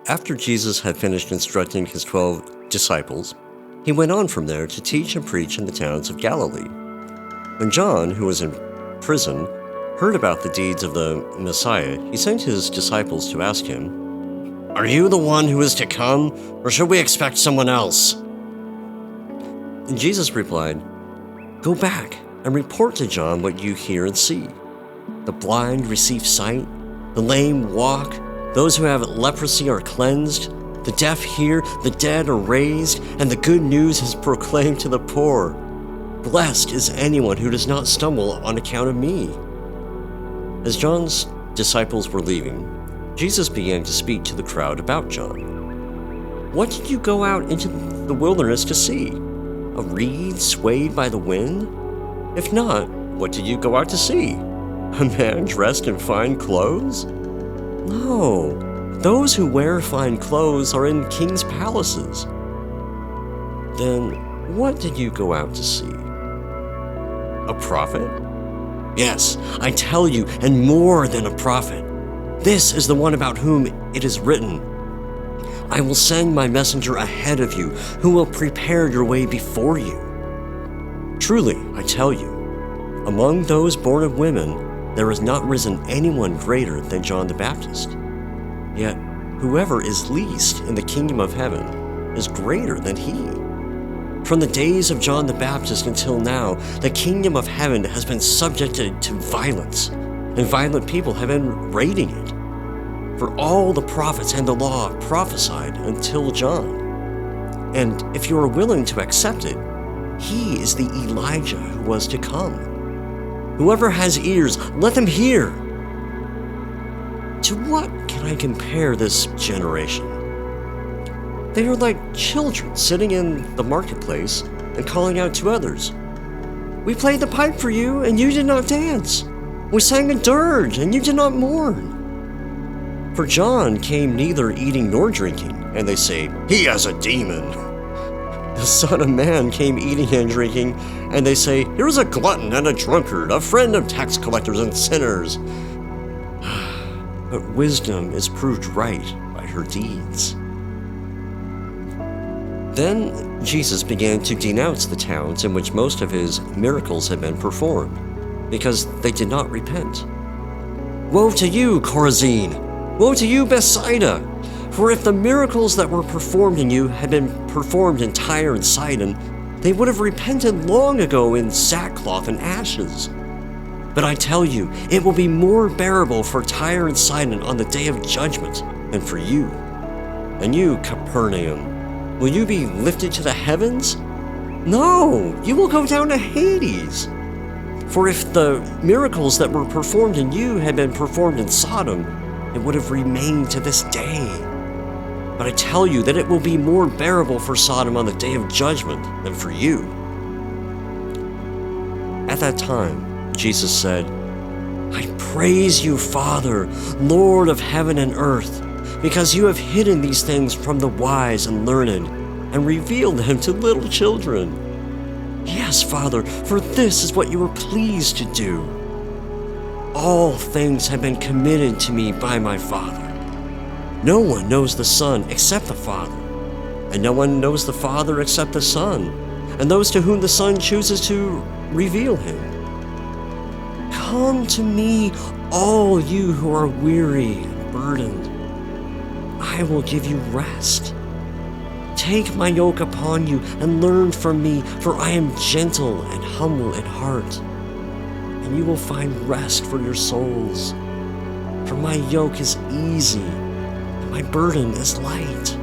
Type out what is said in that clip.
After Jesus had finished instructing his 12 disciples, he went on from there to teach and preach in the towns of Galilee. When John, who was in prison, heard about the deeds of the Messiah, he sent his disciples to ask him, "Are you the one who is to come, or should we expect someone else?" And Jesus replied, "Go back and report to John what you hear and see. The blind receive sight, the lame walk, those who have leprosy are cleansed, the deaf hear, the dead are raised, and the good news is proclaimed to the poor. Blessed is anyone who does not stumble on account of me." As John's disciples were leaving, Jesus began to speak to the crowd about John. "What did you go out into the wilderness to see? A reed swayed by the wind? If not, what did you go out to see? A man dressed in fine clothes? No, those who wear fine clothes are in king's palaces. Then what did you go out to see? A prophet? Yes, I tell you, and more than a prophet. This is the one about whom it is written, 'I will send my messenger ahead of you, who will prepare your way before you.' Truly, I tell you, among those born of women, there has not risen anyone greater than John the Baptist. Yet whoever is least in the kingdom of heaven is greater than he. From the days of John the Baptist until now, the kingdom of heaven has been subjected to violence, and violent people have been raiding it. For all the prophets and the law prophesied until John. And if you are willing to accept it, he is the Elijah who was to come. Whoever has ears, let them hear. To what can I compare this generation? They are like children sitting in the marketplace and calling out to others, 'We played the pipe for you, and you did not dance. We sang a dirge, and you did not mourn.' For John came neither eating nor drinking, and they say, 'He has a demon.' The Son of Man came eating and drinking, and they say, 'Here is a glutton and a drunkard, a friend of tax collectors and sinners.' But wisdom is proved right by her deeds." Then Jesus began to denounce the towns in which most of his miracles had been performed, because they did not repent. "Woe to you, Chorazin! Woe to you, Bethsaida! For if the miracles that were performed in you had been performed in Tyre and Sidon, they would have repented long ago in sackcloth and ashes. But I tell you, it will be more bearable for Tyre and Sidon on the day of judgment than for you. And you, Capernaum, will you be lifted to the heavens? No, you will go down to Hades. For if the miracles that were performed in you had been performed in Sodom, it would have remained to this day. But I tell you that it will be more bearable for Sodom on the day of judgment than for you." At that time, Jesus said, "I praise you, Father, Lord of heaven and earth, because you have hidden these things from the wise and learned and revealed them to little children. Yes, Father, for this is what you were pleased to do. All things have been committed to me by my Father. No one knows the Son except the Father, and no one knows the Father except the Son, and those to whom the Son chooses to reveal him. Come to me, all you who are weary and burdened. I will give you rest. Take my yoke upon you and learn from me, for I am gentle and humble in heart, and you will find rest for your souls. For my yoke is easy, and my burden is light."